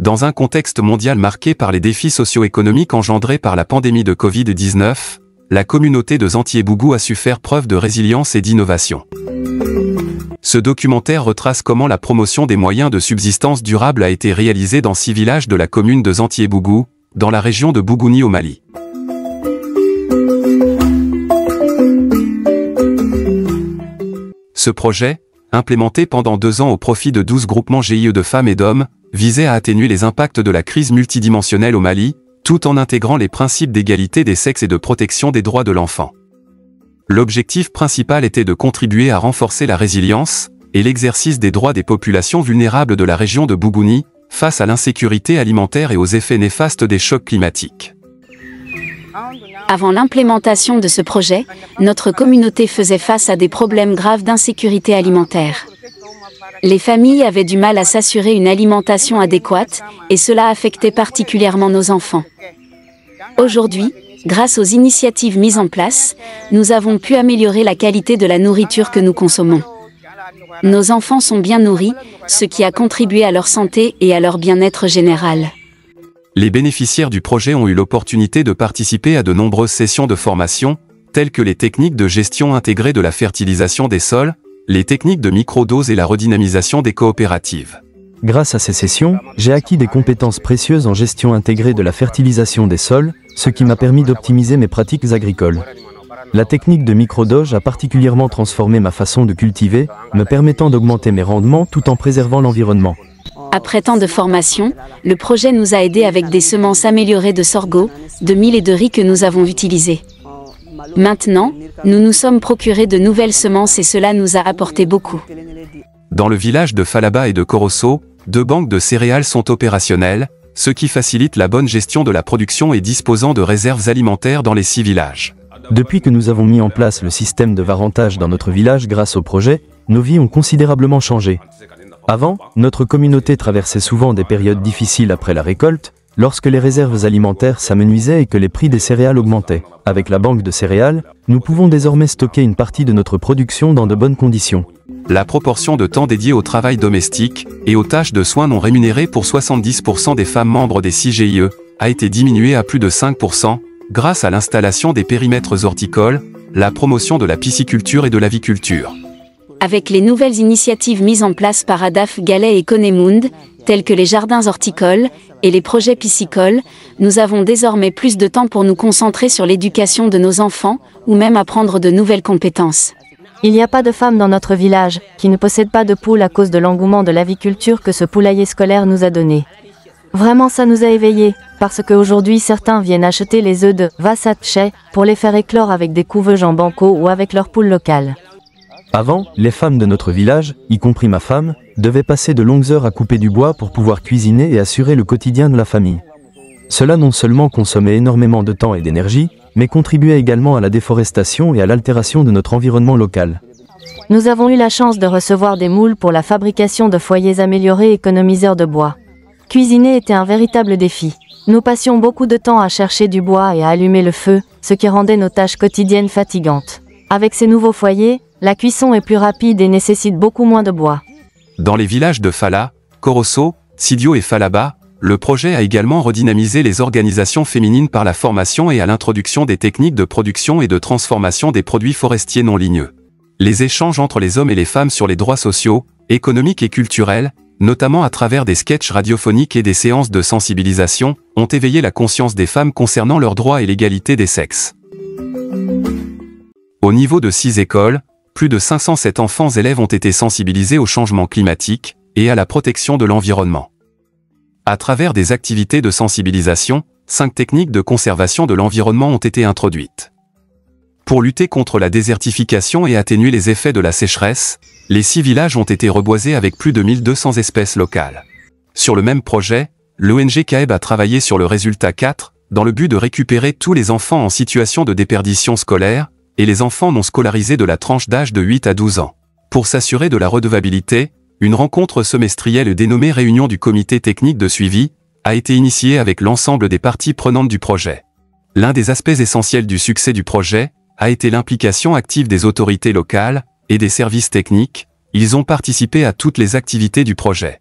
Dans un contexte mondial marqué par les défis socio-économiques engendrés par la pandémie de Covid-19, la communauté de Zantiebougou a su faire preuve de résilience et d'innovation. Ce documentaire retrace comment la promotion des moyens de subsistance durable a été réalisée dans 6 villages de la commune de Zantiebougou, dans la région de Bougouni au Mali. Ce projet, implémenté pendant 2 ans au profit de 12 groupements GIE de femmes et d'hommes, visait à atténuer les impacts de la crise multidimensionnelle au Mali, tout en intégrant les principes d'égalité des sexes et de protection des droits de l'enfant. L'objectif principal était de contribuer à renforcer la résilience et l'exercice des droits des populations vulnérables de la région de Bougouni, face à l'insécurité alimentaire et aux effets néfastes des chocs climatiques. Avant l'implémentation de ce projet, notre communauté faisait face à des problèmes graves d'insécurité alimentaire. Les familles avaient du mal à s'assurer une alimentation adéquate, et cela affectait particulièrement nos enfants. Aujourd'hui, grâce aux initiatives mises en place, nous avons pu améliorer la qualité de la nourriture que nous consommons. Nos enfants sont bien nourris, ce qui a contribué à leur santé et à leur bien-être général. Les bénéficiaires du projet ont eu l'opportunité de participer à de nombreuses sessions de formation, telles que les techniques de gestion intégrée de la fertilisation des sols, les techniques de microdose et la redynamisation des coopératives. Grâce à ces sessions, j'ai acquis des compétences précieuses en gestion intégrée de la fertilisation des sols, ce qui m'a permis d'optimiser mes pratiques agricoles. La technique de microdose a particulièrement transformé ma façon de cultiver, me permettant d'augmenter mes rendements tout en préservant l'environnement. Après tant de formation, le projet nous a aidés avec des semences améliorées de sorgho, de mil et de riz que nous avons utilisées. Maintenant, nous nous sommes procurés de nouvelles semences et cela nous a apporté beaucoup. Dans le village de Falaba et de Korosso, 2 banques de céréales sont opérationnelles, ce qui facilite la bonne gestion de la production et disposant de réserves alimentaires dans les 6 villages. Depuis que nous avons mis en place le système de varantage dans notre village grâce au projet, nos vies ont considérablement changé. Avant, notre communauté traversait souvent des périodes difficiles après la récolte, lorsque les réserves alimentaires s'amenuisaient et que les prix des céréales augmentaient. Avec la banque de céréales, nous pouvons désormais stocker une partie de notre production dans de bonnes conditions. La proportion de temps dédié au travail domestique et aux tâches de soins non rémunérées pour 70% des femmes membres des 6 GIE a été diminuée à plus de 5%, grâce à l'installation des périmètres horticoles, la promotion de la pisciculture et de l'aviculture. Avec les nouvelles initiatives mises en place par Adaf Galet et Conemund, telles que les jardins horticoles et les projets piscicoles, nous avons désormais plus de temps pour nous concentrer sur l'éducation de nos enfants, ou même apprendre de nouvelles compétences. Il n'y a pas de femmes dans notre village qui ne possèdent pas de poules à cause de l'engouement de l'aviculture que ce poulailler scolaire nous a donné. Vraiment, ça nous a éveillés, parce qu'aujourd'hui certains viennent acheter les œufs de Vassatche pour les faire éclore avec des couveuses en banco ou avec leurs poules locales. Avant, les femmes de notre village, y compris ma femme, devaient passer de longues heures à couper du bois pour pouvoir cuisiner et assurer le quotidien de la famille. Cela non seulement consommait énormément de temps et d'énergie, mais contribuait également à la déforestation et à l'altération de notre environnement local. Nous avons eu la chance de recevoir des moules pour la fabrication de foyers améliorés économiseurs de bois. Cuisiner était un véritable défi. Nous passions beaucoup de temps à chercher du bois et à allumer le feu, ce qui rendait nos tâches quotidiennes fatigantes. Avec ces nouveaux foyers, la cuisson est plus rapide et nécessite beaucoup moins de bois. Dans les villages de Fala, Korosso, Sidio et Falaba, le projet a également redynamisé les organisations féminines par la formation et à l'introduction des techniques de production et de transformation des produits forestiers non ligneux. Les échanges entre les hommes et les femmes sur les droits sociaux, économiques et culturels, notamment à travers des sketchs radiophoniques et des séances de sensibilisation, ont éveillé la conscience des femmes concernant leurs droits et l'égalité des sexes. Au niveau de 6 écoles, plus de 507 enfants élèves ont été sensibilisés au changement climatique et à la protection de l'environnement. À travers des activités de sensibilisation, 5 techniques de conservation de l'environnement ont été introduites. Pour lutter contre la désertification et atténuer les effets de la sécheresse, les 6 villages ont été reboisés avec plus de 1200 espèces locales. Sur le même projet, l'ONG CAEB a travaillé sur le résultat 4, dans le but de récupérer tous les enfants en situation de déperdition scolaire, et les enfants non scolarisés de la tranche d'âge de 8 à 12 ans. Pour s'assurer de la redevabilité, une rencontre semestrielle dénommée Réunion du comité technique de suivi a été initiée avec l'ensemble des parties prenantes du projet. L'un des aspects essentiels du succès du projet a été l'implication active des autorités locales et des services techniques. Ils ont participé à toutes les activités du projet.